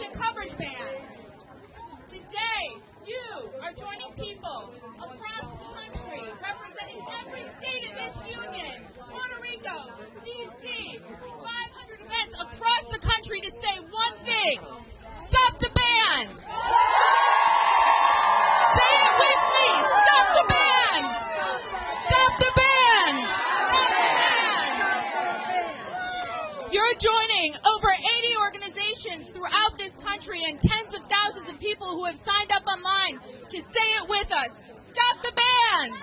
abortion coverage ban. Today, you are joining people across the country, representing every state in this union, Puerto Rico, D.C., 500 events across the country to say one thing: stop the bans! Say it with me! Stop the bans! Stop the bans! Stop the bans! You're joining over 80 organizations throughout this country and tens of thousands of people who have signed up online to say it with us. Stop the bans!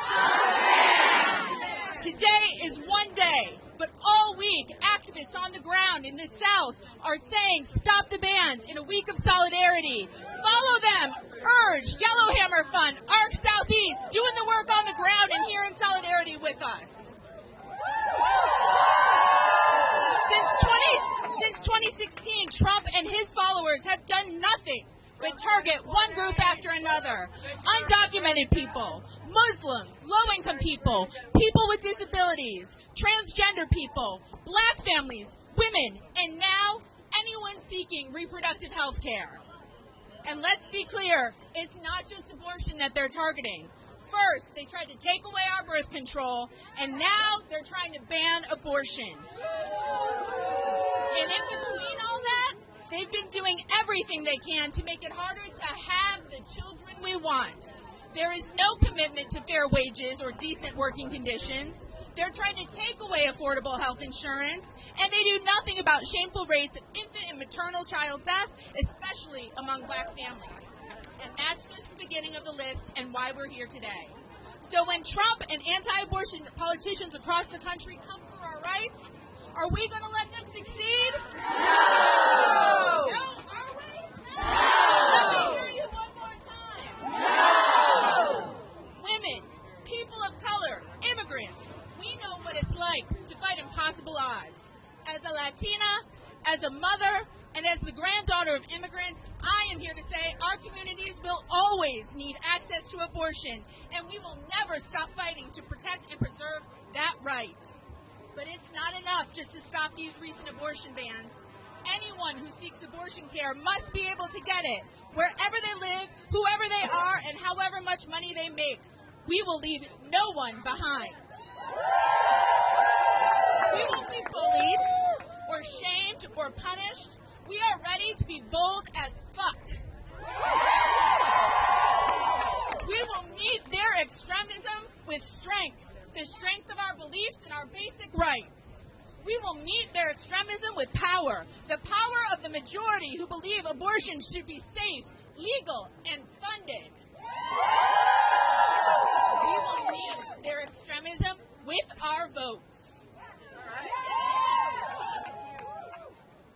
Today is one day, but all week, activists on the ground in the South are saying stop the bans in a week of solidarity. Follow them. Urge, Yellowhammer Fund, ARC Southeast, doing the work on the ground and here in solidarity with us. Since 2016, Trump and his followers have done nothing but target one group after another. Undocumented people, Muslims, low-income people, people with disabilities, transgender people, black families, women, and now anyone seeking reproductive health care. And let's be clear, it's not just abortion that they're targeting. First, they tried to take away our birth control, and now they're trying to ban abortion. And in between all that, they've been doing everything they can to make it harder to have the children we want. There is no commitment to fair wages or decent working conditions. They're trying to take away affordable health insurance, and they do nothing about shameful rates of infant and maternal child death, especially among black families. And that's just the beginning of the list and why we're here today. So when Trump and anti-abortion politicians across the country come for our rights, are we going to let them succeed? No! No, are we? No! Let me hear you one more time. No! Women, people of color, immigrants, we know what it's like to fight impossible odds. As a Latina, as a mother, and as the granddaughter of immigrants, I am here to say our communities will always need access to abortion, and we will never stop fighting to protect and preserve that right. But it's not enough just to stop these recent abortion bans. Anyone who seeks abortion care must be able to get it, wherever they live, whoever they are, and however much money they make. We will leave no one behind. We won't be bullied, or shamed, or punished. We are ready to be bold as fuck. We will meet their extremism with strength, the strength of our beliefs and our basic rights. We will meet their extremism with power, the power of the majority who believe abortion should be safe, legal, and funded. We will meet their extremism with our votes.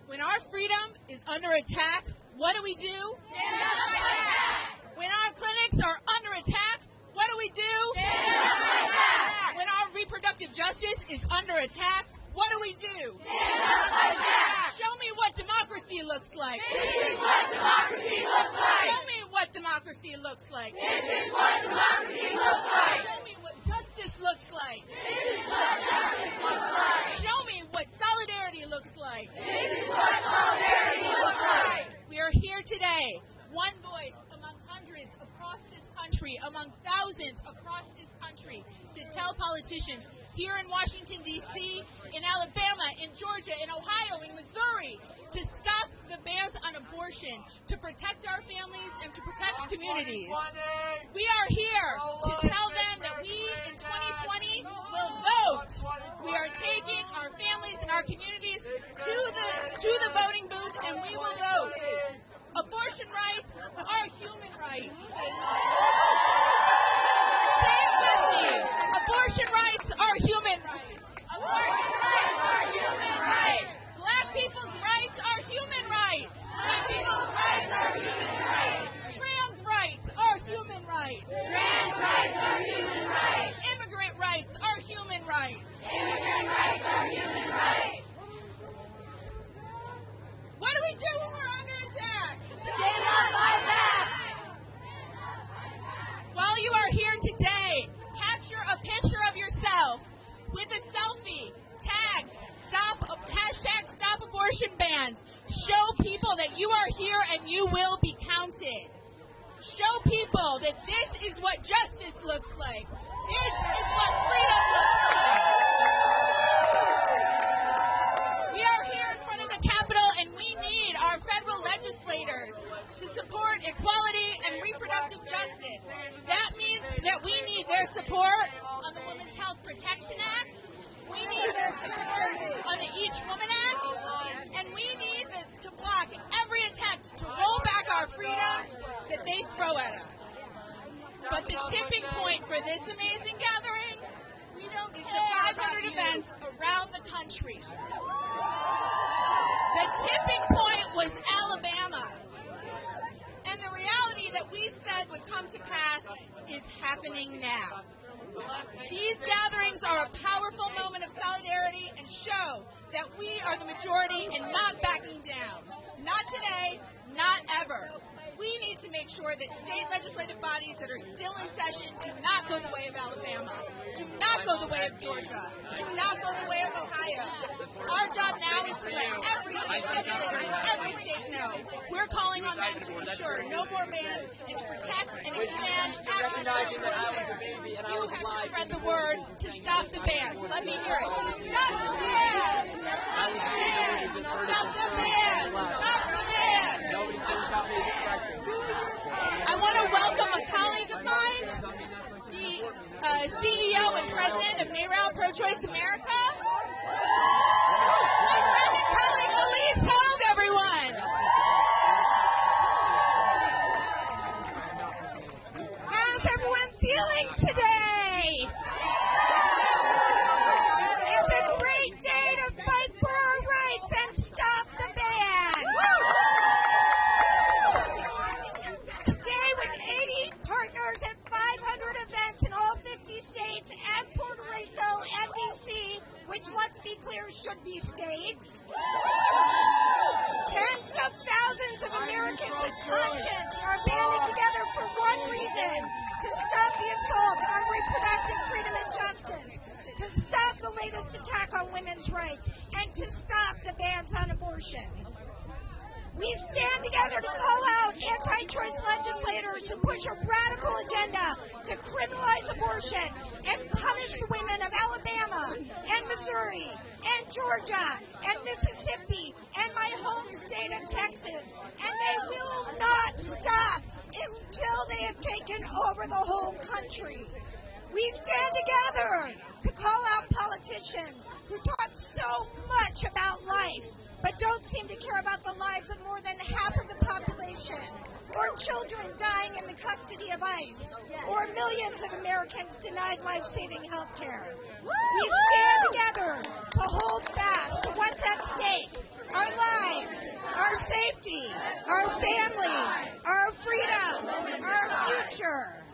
When our freedom is under attack, what do we do? Stand up like that. When our clinics are under attack, what do we do? Stand up like that. When our reproductive justice is under attack, what do we do? Stand up like that. Show me what democracy looks like. This is what democracy looks like. Show me what democracy looks like. This is what democracy looks like. Show me what justice looks like. This is what justice looks like. Show me what solidarity looks like. This is what solidarity looks like. We are here today, one voice among hundreds across this country, among thousands across this country, to tell politicians here in Washington, D.C., in Alabama, in Georgia, in Ohio, in Missouri, to stop the bans on abortion, to protect our families and to protect communities. We are here to tell them that we, in 2020, will vote. We are taking our families and our communities to the voting booth, and we will vote. Abortion rights are human rights. Say it with me. Abortion rights are human rights. Abortion rights are human rights. Black people's rights are human rights. Black people's rights are human rights. Trans rights are human rights. Trans rights are human rights. Immigrant rights are human rights. Immigrant rights are human rights. What do we do when we're under attack? and you will be counted. Show people that this is what justice looks like. This is what freedom looks like. We are here in front of the Capitol, and we need our federal legislators to support equality and reproductive justice. That means that we need their support on the Women's Health Protection Act. We need their support on the Each Woman Act. And we need to block every attempt to roll back our freedoms that they throw at us. But the tipping point for this amazing gathering is the 500 events around the country. The tipping point was Alabama. And the reality that we said would come to pass is happening now. These gatherings are a powerful moment of solidarity and show that we are the majority and not backing down. Not today, not ever. We need to make sure that state legislative bodies that are still in session do not go the way of Alabama, do not go the way of Georgia, do not go the way of Ohio. Our job now is to let every state legislator in every state know we're calling on them to ensure no more bans and to protect and expand access to abortion. You have to spread the word to stop the bans. Let me hear it. Stop the bans! Stop the bans! Stop the bans! Stop the bans! I want to welcome a colleague of mine, the CEO and president of NARAL Pro-Choice America. My friend and colleague, Elise Hogue, everyone. How's everyone feeling today? It's a great day to fight for our rights and stop the ban. Today, with 80 partners at 500 events in all 50 states and Puerto Rico and D.C., which, let's be clear, should be states. Tens of thousands of Americans of conscience are banding together for one reason: to stop the assault on reproductive freedom and justice, to stop the latest attack on women's rights, and to stop the bans on abortion. We stand together to call out anti-choice legislators who push a radical agenda to criminalize abortion and punish the women of Alabama and Missouri and Georgia and Mississippi and my home state of Texas. And they will not stop until they have taken over the whole country. We stand together to call out politicians who talk so much about life but don't seem to care about the lives of more than half of the population, or children dying in the custody of ICE, or millions of Americans denied life-saving health care. We stand together to hold fast to what's at stake: our lives, our safety, our families, our freedom, our future.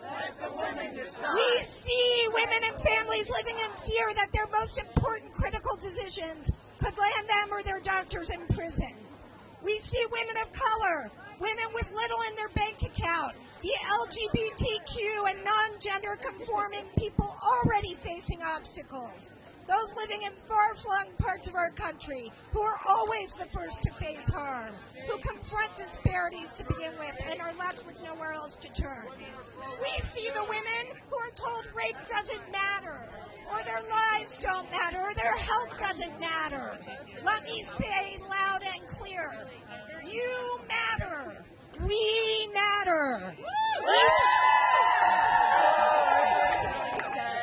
We see women and families living in fear that their most important critical decisions could land them or their doctors in prison. We see women of color, women with little in their bank account, the LGBTQ and non-gender conforming people already facing obstacles. Those living in far-flung parts of our country who are always the first to face harm, who confront disparities to begin with and are left with nowhere else to turn. We see the women who are told rape doesn't matter, or their lives don't matter, or their health doesn't matter. Let me say loud and clear: you matter. We matter.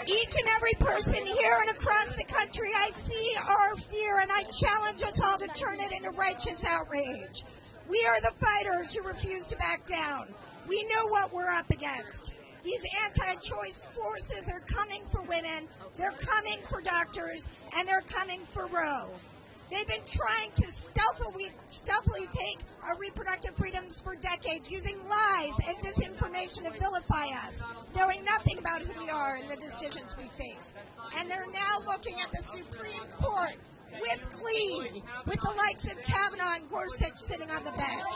Each and every person here and across the country, I see our fear, and I challenge us all to turn it into righteous outrage. We are the fighters who refuse to back down. We know what we're up against. These anti-choice forces are coming for women, they're coming for doctors, and they're coming for Roe. They've been trying to stealthily take our reproductive freedoms for decades, using lies and disinformation to vilify us, knowing nothing about who we are and the decisions we face. And they're now looking at the Supreme Court with glee, with the likes of Kavanaugh and Gorsuch sitting on the bench.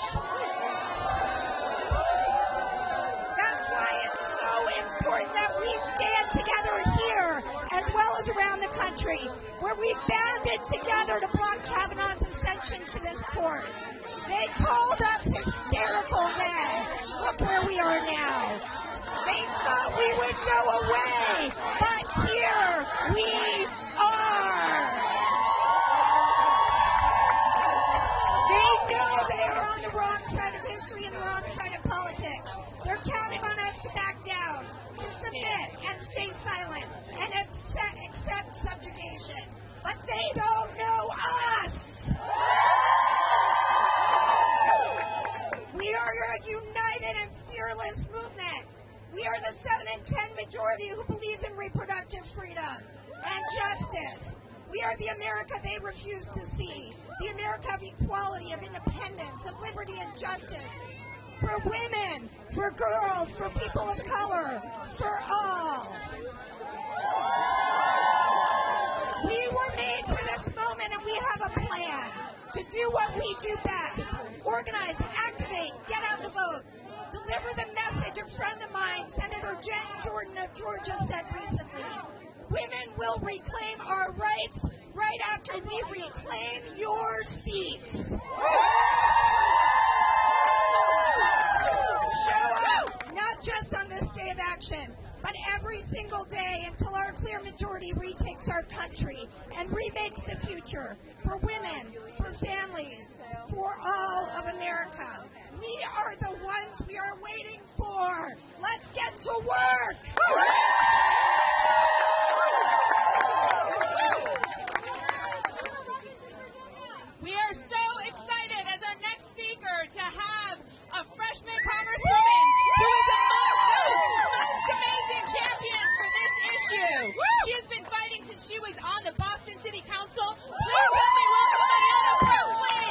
That's why it's so important that we stand together here, as well as around the country, where we banded together to block Kavanaugh's ascension to this court. They called us hysterical. go away. But here we are. They know they are on the wrong side of history and the wrong side of politics. They're counting on us to back down, to submit and stay silent, and accept subjugation. But they don't know us. We are a united and fearless movement. We are the 7 in 10 majority who believes in reproductive freedom and justice. We are the America they refuse to see. The America of equality, of independence, of liberty and justice. For women, for girls, for people of color, for all. We were made for this moment, and we have a plan to do what we do best. Organize, activate, get out the vote. Deliver the message a friend of mine, Senator Jen Jordan of Georgia, said recently. Women will reclaim our rights right after we reclaim your seats. Show up, not just on this day of action, but every single day until our clear majority retakes our country and remakes the future for women, for families, for all of America. We are the ones we are waiting for. Let's get to work. We are so excited as our next speaker to have a freshman congresswoman who is a most amazing champion for this issue. She has been fighting since she was on the Boston City Council. Please help me welcome Ayanna Pressley.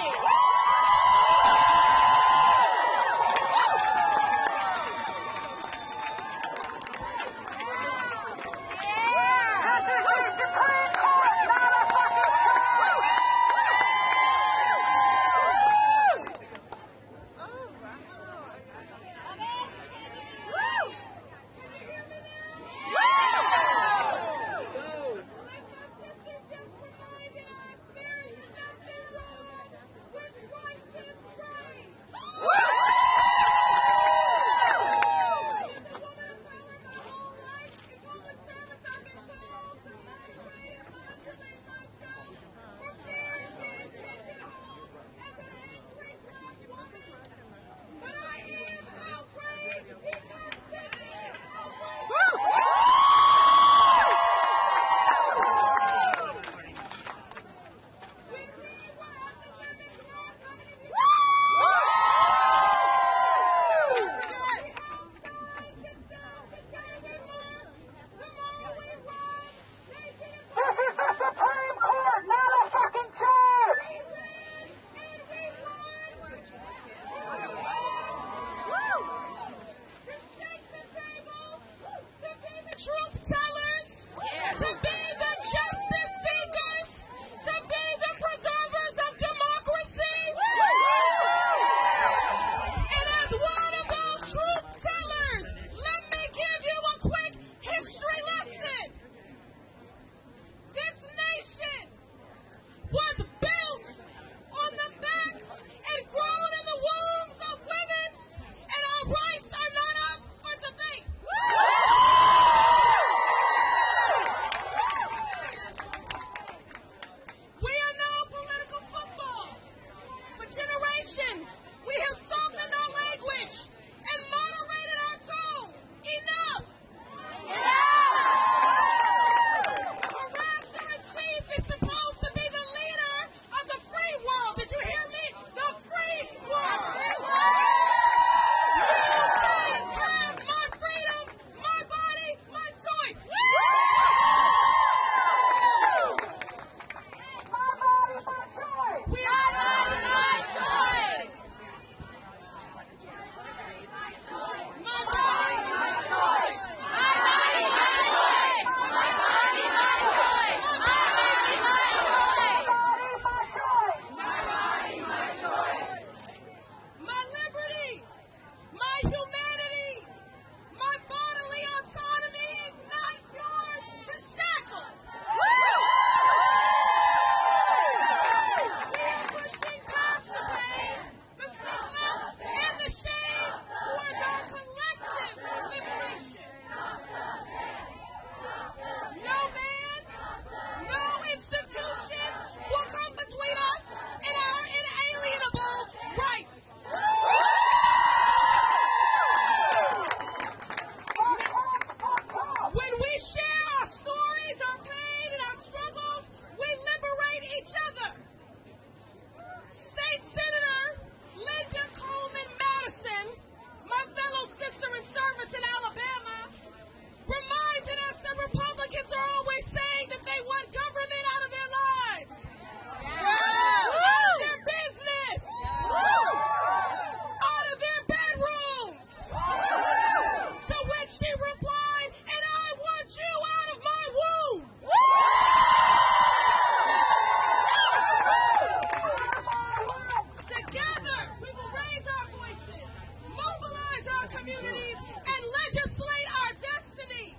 communities and legislate our destiny.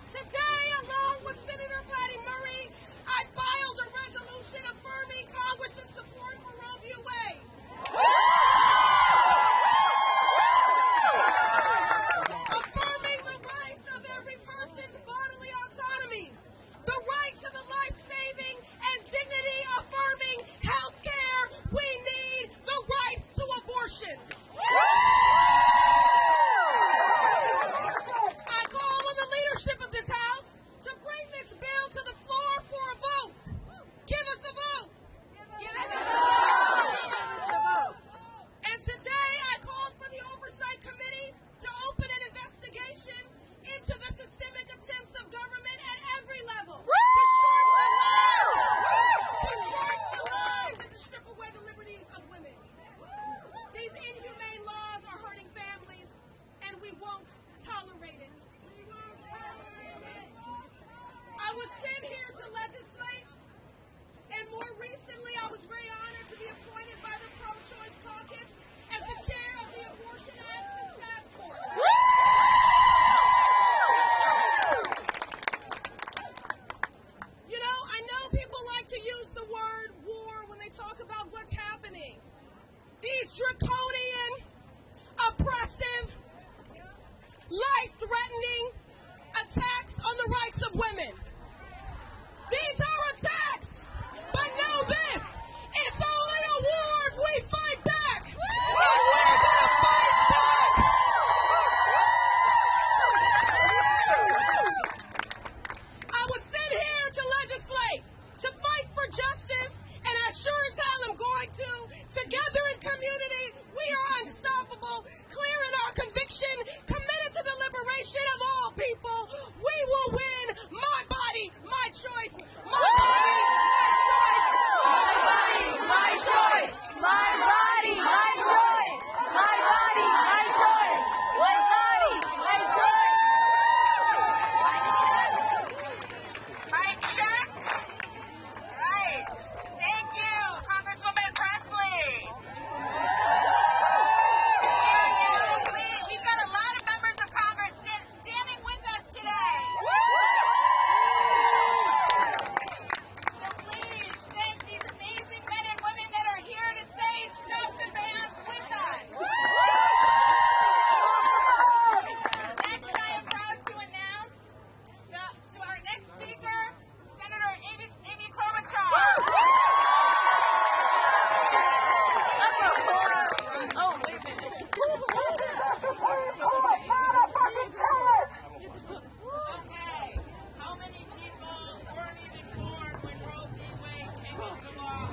Today, along with Senator Patty Murray, I filed a resolution affirming Congress's support for Roe v. Wade. Affirming the rights of every person's bodily autonomy, the right to the life-saving and dignity-affirming health care we need, the right to abortion. I call on the leadership of this House to bring this bill to the floor for a vote. Give us a vote. And today I called for the Oversight Committee to open an investigation into the systemic attempts of government at every level to shorten the lives and to strip away the liberties of women. These inhumane laws are hurting families, and we won't tolerate it. I was sent here to legislate, and more recently I was very honored to be appointed by the Pro-Choice Caucus as the chair of the Abortion Access Task Force. You know, I know people like to use the word war when they talk about what's happening. These draconian, oppressive, life-threatening attacks on the rights of women. These are attacks, but know this, it's only a war if we fight back. And we're going to fight back. I was sent here to legislate, to fight for justice, and I sure as hell am going to. Together in community, we are unstoppable, clear in our conviction, committed to the liberation of all people. We will win. My body, my choice. My body, my choice. My body, my choice. My body, my choice. My body, my choice. Mic check. Right. Thank you, Congresswoman Presley. We've got a lot of members of Congress standing with us today. So please thank these amazing men and women that are here to say stop the bans with us. Next, I am proud to announce to our next speaker, Senator Amy Klobuchar. Okay, how many people weren't even born when Roe v. Wade came into law?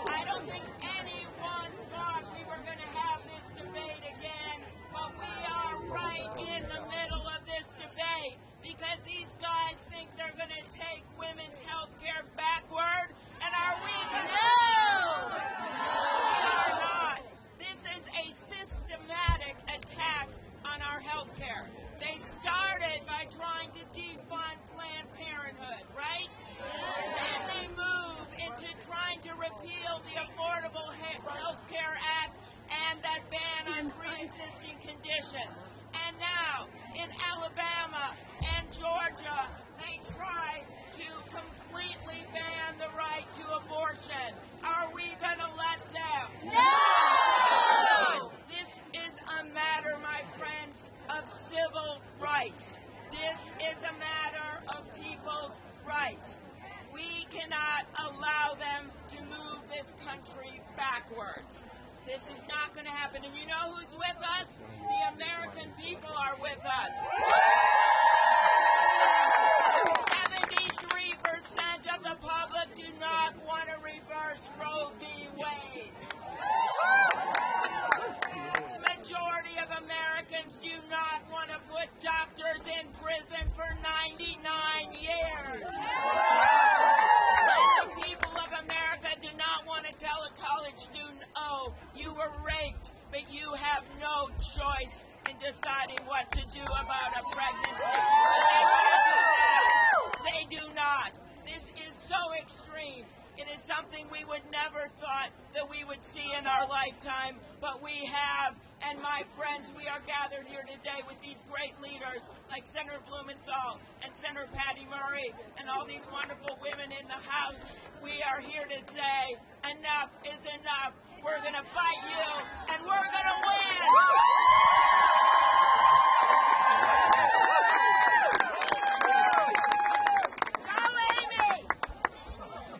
I don't think anyone thought we were going to have this debate again, but we are right in the middle of this debate because these guys think they're going to take women's health care backward, and are we going to? No! We are not. This is a systematic attack on our health care. They started by trying to defund Planned Parenthood, right? Then they move into trying to repeal the Affordable Health Care Act and that ban on pre-existing conditions. And now, in Alabama and Georgia, they try to completely ban the right to abortion. Are we going to let them? No! This is a matter, my friends, of civil rights. This is a matter of people's rights. We cannot allow them to move this country backwards. This is not going to happen. And you know who's with us? The American people are with us. 73% of the public do not want to reverse Roe v. Wade. The majority of Americans do not want to put doctors in prison for 99 years. And the people of America do not want to tell a college student, oh, you were raped, but you have no choice in deciding what to do about a pregnancy. They do not. This is so extreme. It is something we would never thought that we would see in our lifetime, but we have. And my friends, we are gathered here today with these great leaders like Senator Blumenthal and Senator Patty Murray and all these wonderful women in the House. We are here to say enough is enough. We're going to fight you, and we're going to win.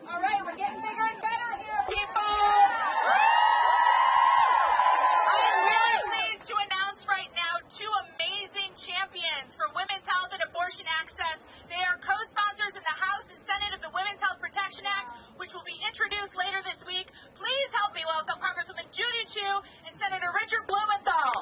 All right, we're getting bigger and better here, people. I am very pleased to announce right now two amazing champions for women's health and abortion access. They are co-sponsors in the House and Senate of the Women's Health Protection Act, which will be introduced later this week. Please help me welcome Congresswoman Judy Chu and Senator Richard Blumenthal.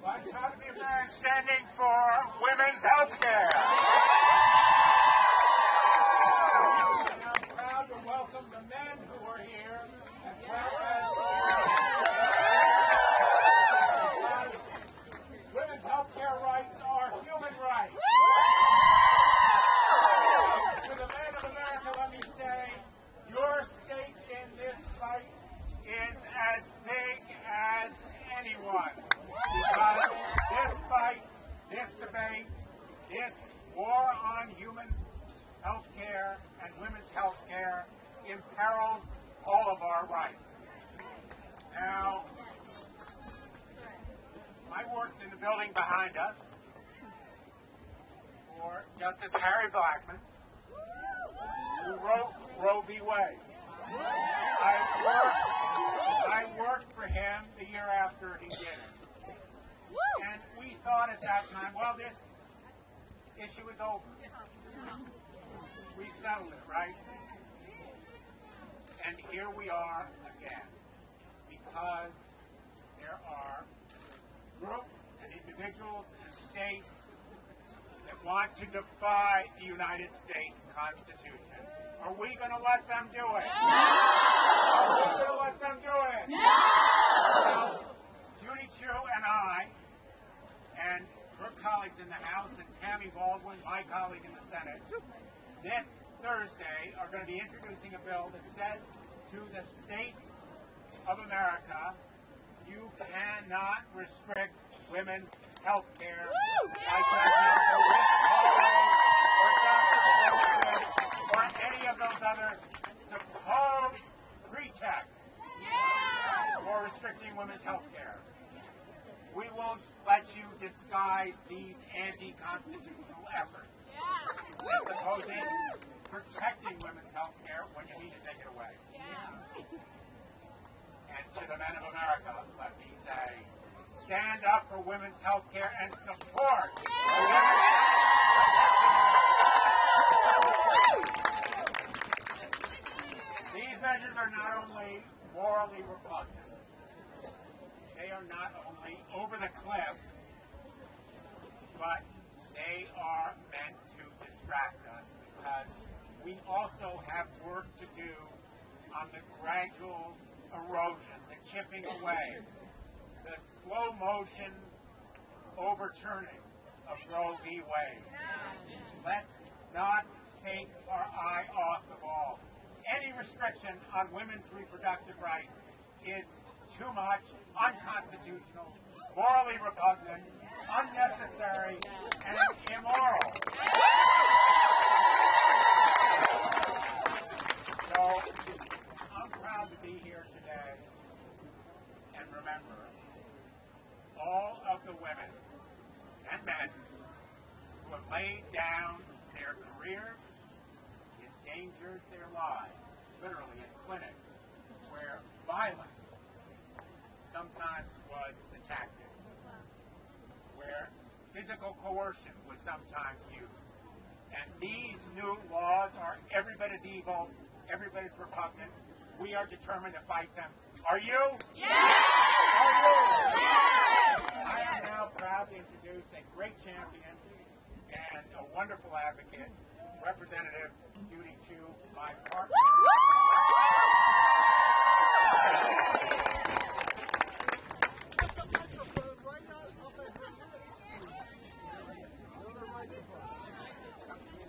Well, how to be a man standing for women's health care. And I'm proud to welcome the men who are here, as well as women's health care rights are human rights. To the men of America, let me say, your stake in this fight is as big as anyone. Because this fight, this debate, this war on human health care and women's health care imperils all of our rights. Now, I worked in the building behind us for Justice Harry Blackmun, who wrote Roe v. Wade. I worked for him the year after he did it. And we thought at that time, well, this issue is over. We settled it, right? And here we are again. Because there are groups and individuals and states that want to defy the United States Constitution. Are we going to let them do it? No! Are we going to let them do it? No! Well, Judy Chu and I, and her colleagues in the House, and Tammy Baldwin, my colleague in the Senate, this Thursday are going to be introducing a bill that says to the states of America, you cannot restrict women's health care by judging the Rick Paul or Dr. Wilson or any of those other supposed pretexts for restricting women's health care. We won't let you disguise these anti-constitutional efforts as opposing protecting women's health care when you need to take it away. And to the men of America, let me say, stand up for women's health care and support women's These measures are not only morally repugnant, they are not only over the cliff, but they are meant to distract us because we also have work to do on the gradual erosion, the chipping away, the slow motion overturning of Roe v. Wade. Let's not take our eye off the ball. Any restriction on women's reproductive rights is too much, unconstitutional, morally repugnant, unnecessary, and immoral. So, I'm proud to be here today and remember all of the women and men who have laid down their careers, endangered their lives, literally in clinics where violence sometimes was the tactic, where physical coercion was sometimes used. And these new laws are every bit as evil, every bit as repugnant. We are determined to fight them. Are you? Yes! Are you? Yes! I am now proud to introduce a great champion and a wonderful advocate, Representative Judy Chu, my partner.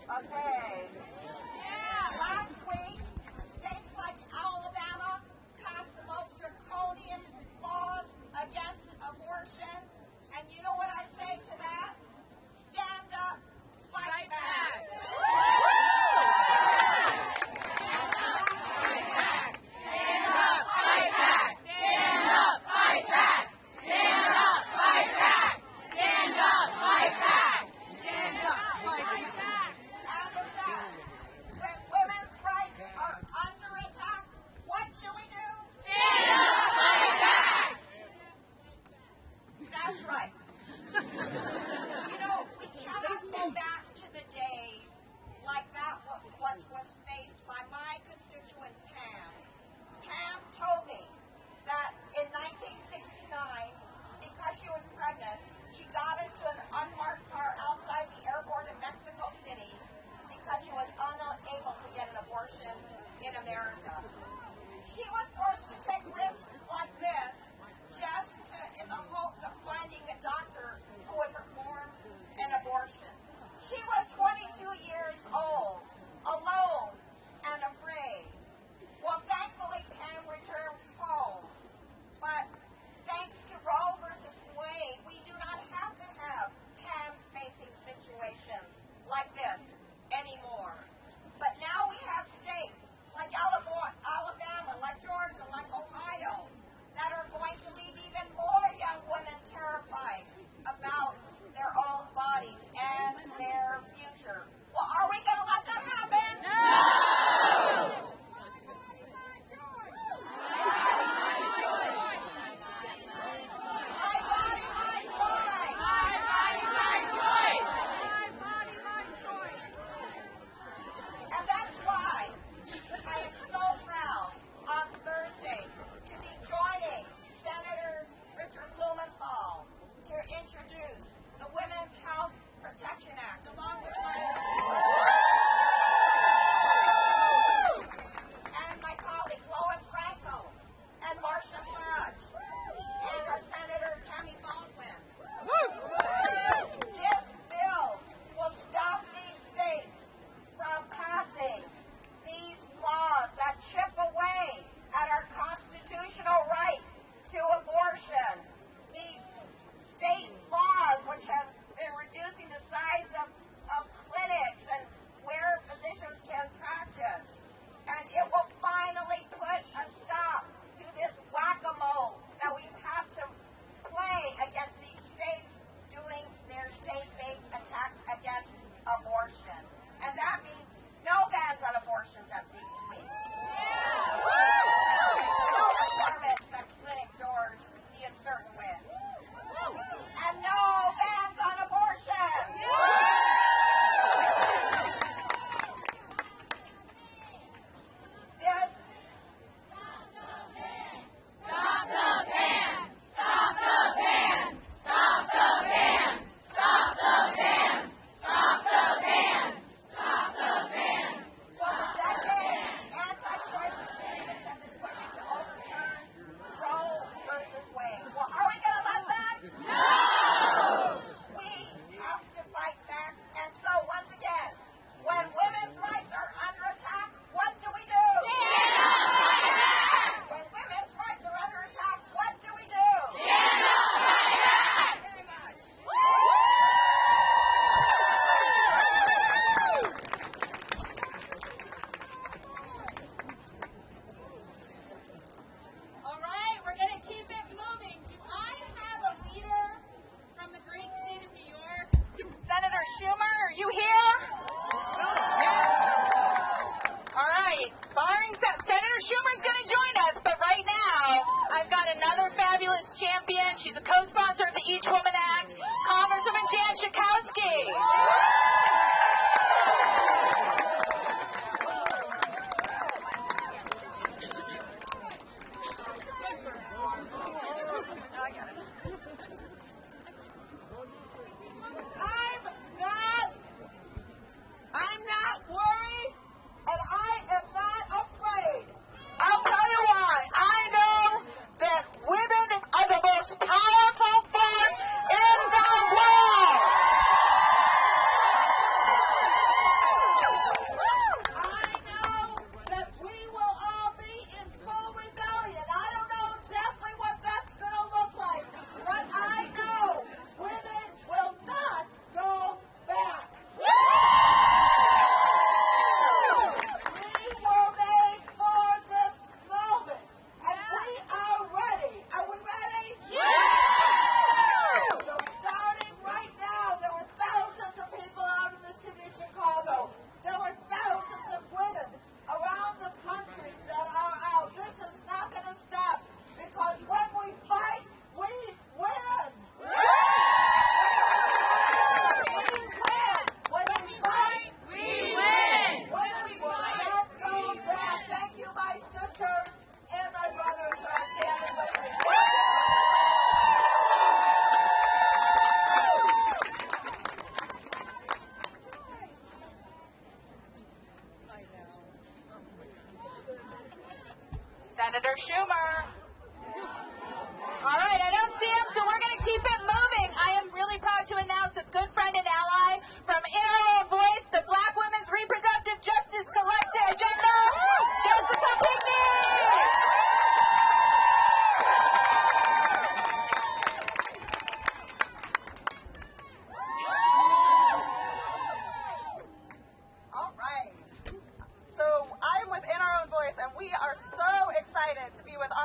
Okay. Yeah, last week, states like Alabama passed the most draconian laws against abortion. And you know what I say to that? Stand up, fight back.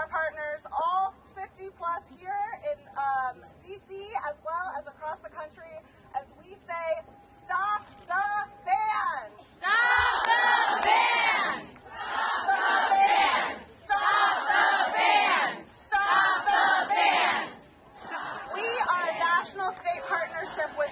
our partners, all 50 plus here in D.C. as well as across the country, as we say, stop the ban! Stop the ban! Stop the ban! Stop the ban! Stop the ban! We are a national state partnership with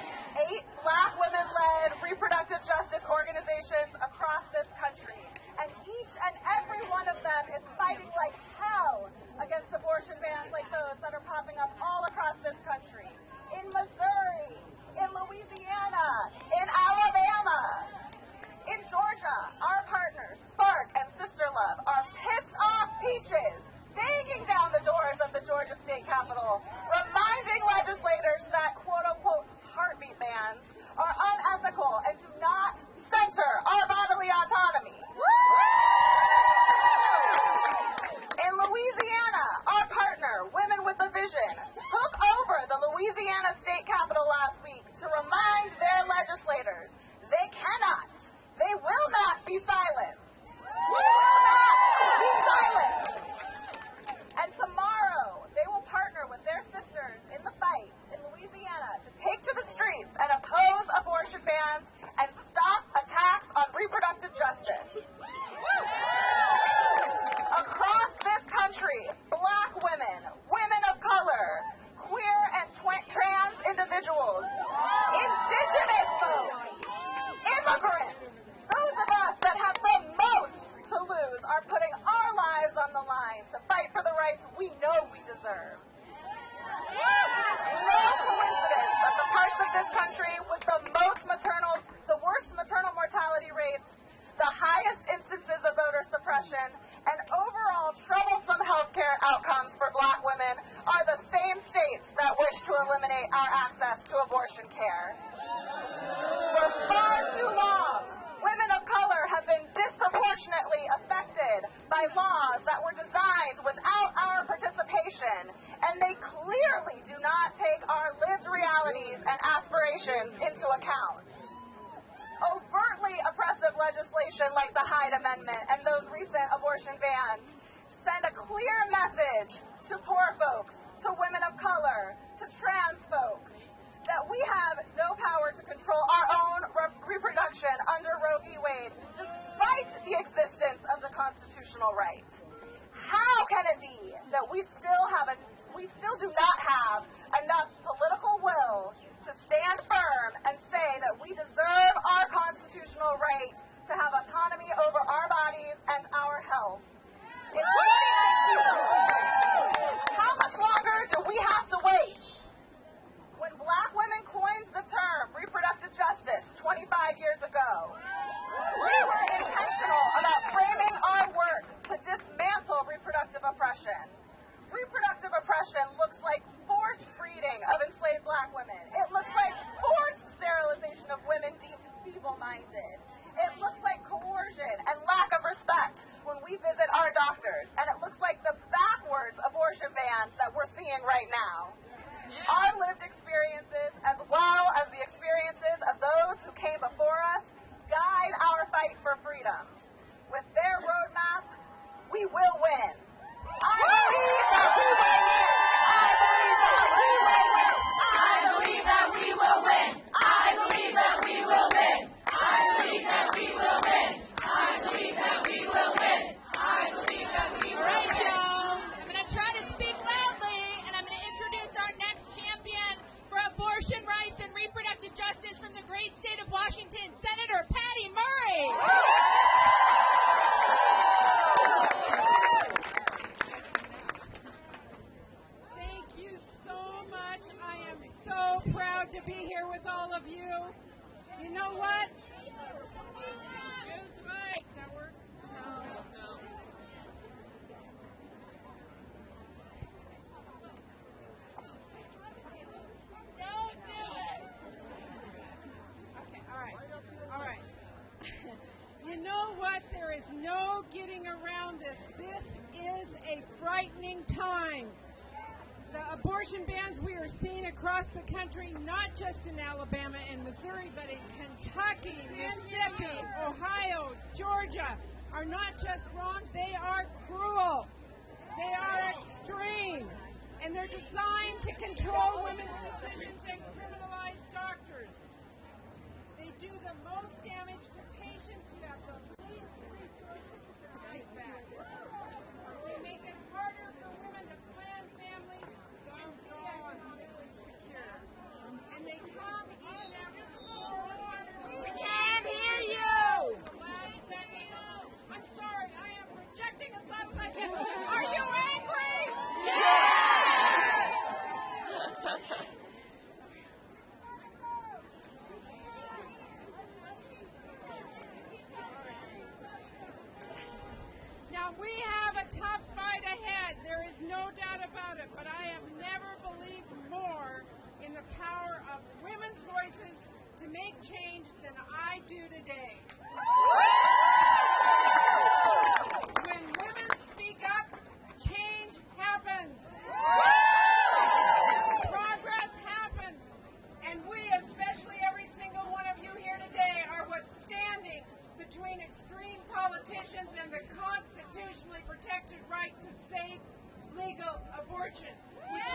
8 Black women-led reproductive justice organizations across this country. And each and every one of them is fighting like hell against abortion bans like those that are popping up all across this country. In Missouri, in Louisiana, in Alabama, in Georgia, our partners, Spark and Sister Love, are pissed off peaches banging down the doors of the Georgia State Capitol, reminding legislators that quote-unquote heartbeat bans are unethical and do not center our bodily autonomy. In Louisiana, our partner, Women with a Vision, took over the Louisiana State Capitol last week to remind their legislators they cannot, they will not be silenced. We will not be silenced. And tomorrow, they will partner with their sisters in the fight in Louisiana to take to the streets and oppose abortion bans and stop attacks on reproductive justice. Across this country, Black women, women of color, queer and trans individuals, indigenous folks, immigrants, those of us that have the most to lose are putting our lives on the line to fight for the rights we know we deserve. No coincidence that the parts of this country with the worst maternal mortality rates, the highest instances of voter suppression, and overall troublesome health care outcomes for Black women are the same states that wish to eliminate our access to abortion care. For far too long, women of color have been disproportionately affected by laws that were designed without our participation, and they clearly do not take our lived realities and aspirations into account. Overtly oppressive legislation like the Hyde Amendment and those recent abortion bans send a clear message to poor folks, to women of color, to trans folks, that we have no power to control our own reproduction under Roe v. Wade, despite the existence of the constitutional right. How can it be that we still do not have enough political will to stand firm and say that we deserve our constitutional right to have autonomy over our bodies and our health? In 2019, how much longer do we have to wait? When Black women coined the term reproductive justice 25 years ago, we were intentional about framing our work to dismantle reproductive oppression. Reproductive oppression looks like forced breeding of enslaved Black women. It looks like forced sterilization of women deemed feeble-minded. It looks like coercion and lack of respect when we visit our doctors. And it looks like the backwards abortion bans that we're seeing right now. Our lived experiences, as well as the experiences of those who came before us, guide our fight for freedom. With their roadmap, we will win. I believe that we will win. I believe that we will win. I believe that we will win. I believe that we will win. I believe that we will win. I believe that we will win. All right, y'all. I'm going to try to speak loudly, and I'm going to introduce our next champion for abortion rights and reproductive justice from the great state of Washington, Senator Patty Murray. Thank you so much. I am so proud to be here with all of you. You know what? It's right. Does that work? No. Don't do it. Okay, all right. You know what? There is no getting around this. This is a frightening time. The abortion bans we are seeing across the country, not just in Alabama and Missouri, but in Kentucky, Mississippi, Ohio, Georgia, are not just wrong, they are cruel. They are extreme, and they're designed to control women's decisions and criminalize doctors. They do the most damage to patients who have the least resources to fight back. They make it harder for women to plan families and be economically secure. And they come even after the war. We can't hear you! The last decade. I'm sorry, I am projecting as loud as I can. Are you angry? Yes! Now, we have a tough fight ahead. There is no doubt about it. But I have never believed more in the power of women's voices to make change than I do today. When women speak up, change happens. Progress happens. And we, especially every single one of you here today, are what's standing between extreme politicians and the constitutionally protected right to safe, legal abortion. Which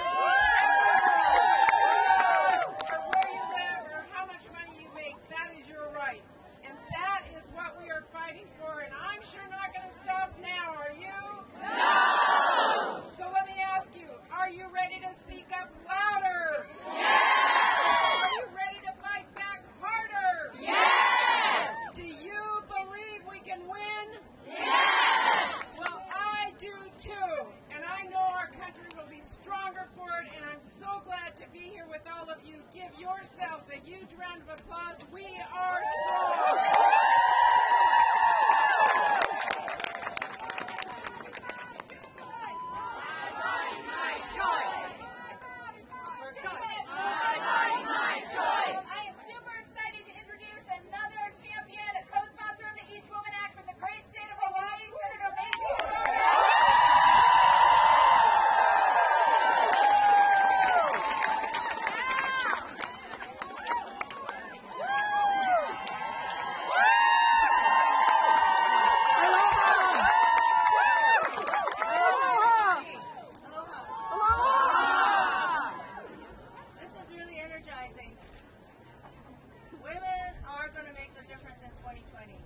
or where you live or how much money you make, that is your right. And that is what we are fighting for, and I'm sure not going to stop now, are you? No! So let me ask you, are you ready to speak up louder? Yes! Are you ready to fight back harder? Yes! Do you believe we can win? Yes! Well, I do too, and I know our country will be stronger for it, and I'm so glad to be here with all of you. Give yourselves a huge round of applause. We are strong. I am super excited to introduce another champion, a co-sponsor of the Each Woman Act from the great state of Hawaii, Senator Macy. This is really energizing. Women are going to make the difference in 2020.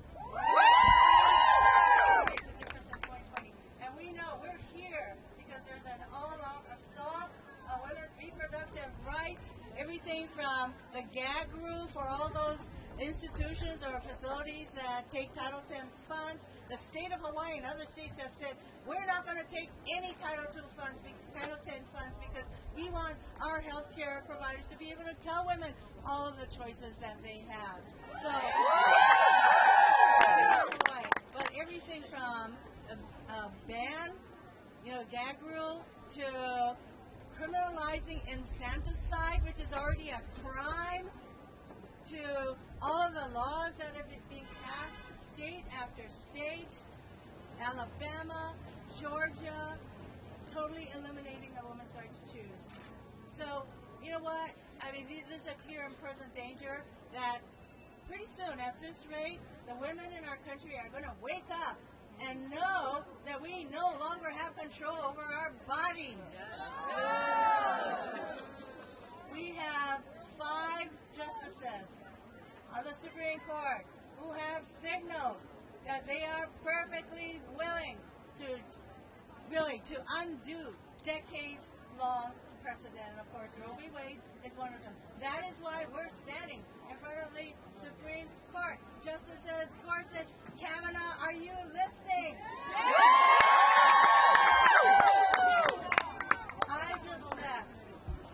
Make the difference in 2020. And we know we're here because there's an all-out assault on women's reproductive rights. Everything from the gag rule for all those institutions or facilities that take Title X funds. The state of Hawaii and other states have said we're not going to take any Title X funds because we want our health care providers to be able to tell women all of the choices that they have. So, but everything from a ban, gag rule, to criminalizing infanticide, which is already a crime, to all of the laws that are being passed state after state, Alabama, Georgia, totally eliminating a woman's right to choose. So, you know what? I mean, this is a clear and present danger that pretty soon, at this rate, the women in our country are going to wake up and know that we no longer have control over our bodies. We have 5 justices on the Supreme Court who have signaled that they are perfectly willing to undo decades-long precedent. And of course, Roe v. Wade is one of them. That is why we're standing in front of the Supreme Court. Justices Gorsuch, Kavanaugh, are you listening? I just left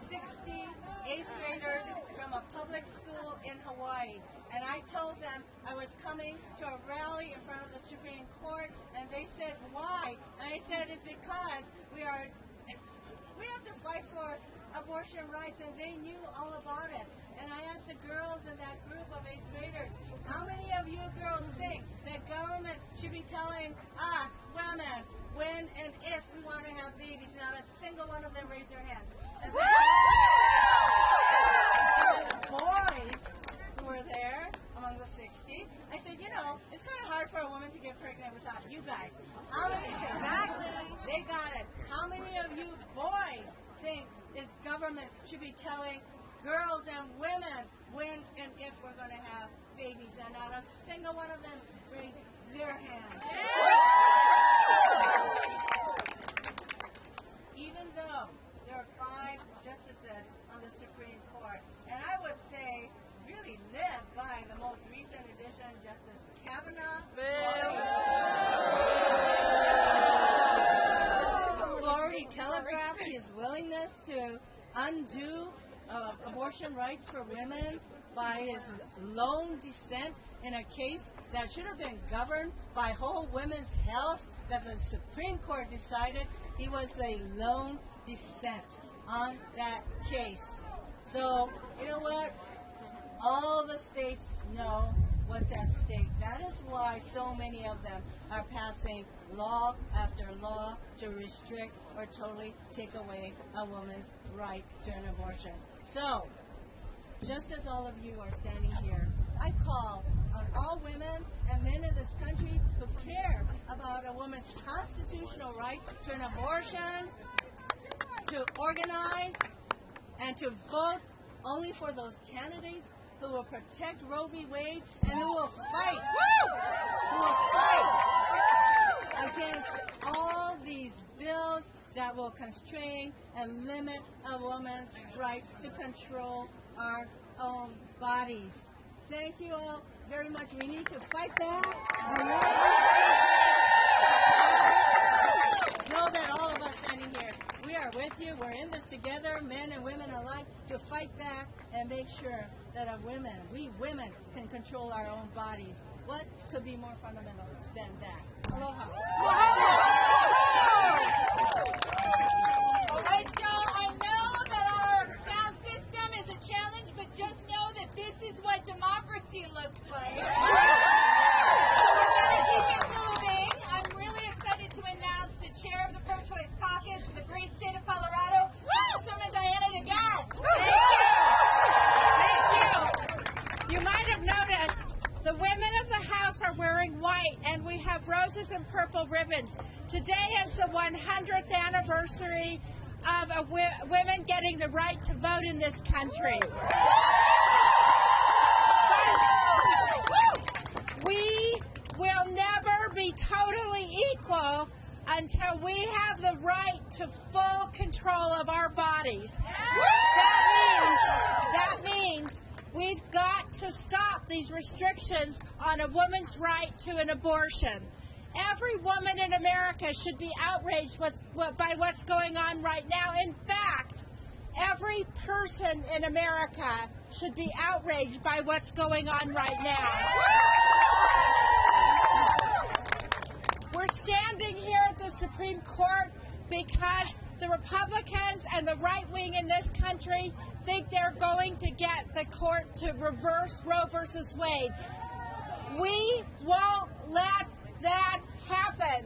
60 8th graders from a public school in Hawaii, and I told them I was coming to a rally in front of the Supreme Court, and they said, why? And I said, it's because we have to fight for abortion rights, and they knew all about it. And I asked the girls in that group of 8th graders, how many of you girls think that government should be telling us, women, when and if we want to have babies? Not a single one of them raised their hand. And the boys who were there, among the 60, I said, it's kind of hard for a woman to get pregnant without you guys. How many? Exactly. They got it. government should be telling girls and women when and if we're going to have babies, and not a single one of them raised their hand. Even though there are 5 justices on the Supreme Court, and I would say really led by the most recent addition, Justice Kavanaugh, who already telegraphed his willingness to undo abortion rights for women by his lone dissent in a case that should have been governed by whole women's health, that the Supreme Court decided. He was a lone dissent on that case. So, you know what? All the states know what's at stake. That is why so many of them are passing law after law to restrict or totally take away a woman's right to an abortion. So, just as all of you are standing here, I call on all women and men in this country who care about a woman's constitutional right to an abortion to organize and to vote only for those candidates who will protect Roe v. Wade and who will fight against all these bills that will constrain and limit a woman's right to control our own bodies. Thank you all very much. We need to fight back. Know that all of us standing here, we are with you. We're in this together, men and women alike, to fight back and make sure that we women can control our own bodies. What could be more fundamental than that? Aloha. All right, y'all. I know that our sound system is a challenge, but just know that this is what democracy looks like. We're going to keep it moving. I'm really excited to announce the chair of the pro-choice caucus for the great state of Colorado, Congresswoman Diana DeGette. Thank you. You might have noticed the women of the House are wearing white, and we have roses and purple ribbons. Today is the 100th anniversary of women getting the right to vote in this country. We will never be totally equal until we have the right to full control of our bodies. That means we've got to stop these restrictions on a woman's right to an abortion. Every woman in America should be outraged by what's going on right now. In fact, every person in America should be outraged by what's going on right now. We're standing here at the Supreme Court because the Republicans and the right wing in this country think they're going to get the court to reverse Roe versus Wade. We won't let that happen.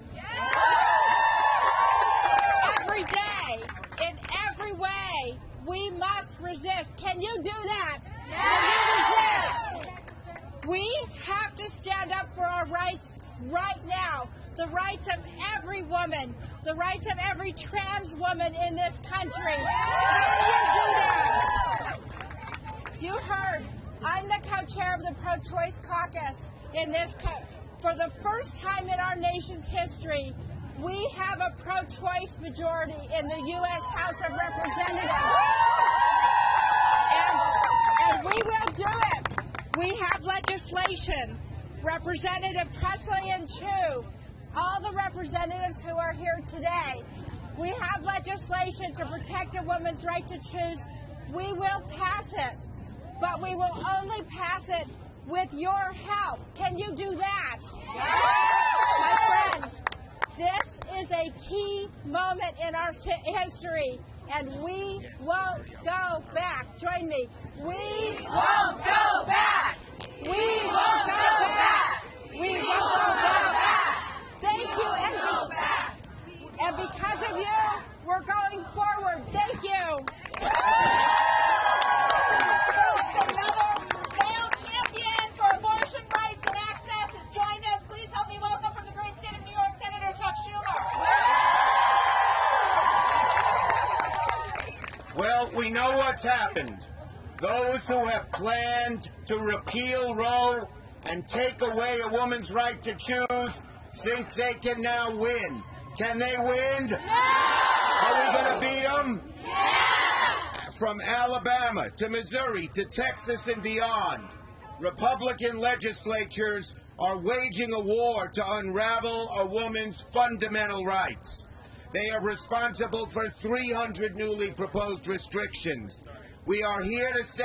Every day, in every way, we must resist. Can you do that? Can you resist? We have to stand up for our rights right now. The rights of every woman, the rights of every trans woman in this country. Can you do that? You heard, I'm the co-chair of the pro-choice caucus in this for the first time in our nation's history, we have a pro-choice majority in the U.S. House of Representatives. And we will do it. We have legislation. Representative Presley and Chu, all the representatives who are here today, we have legislation to protect a woman's right to choose. We will pass it, but we will only pass it with your help. Can you do that? My friends, this is a key moment in our history, and we won't go back. Join me. We won't go back. We won't go back. We won't go back. Thank you, and because of you, we're going forward. Thank you. Another male champion for abortion rights and access has joined us. Please help me welcome from the great state of New York, Senator Chuck Schumer. Well, we know what's happened. Those who have planned to repeal Roe and take away a woman's right to choose think they can now win. Can they win? No! Are we going to beat them? Yeah! From Alabama to Missouri to Texas and beyond, Republican legislatures are waging a war to unravel a woman's fundamental rights. They are responsible for 300 newly proposed restrictions. We are here to say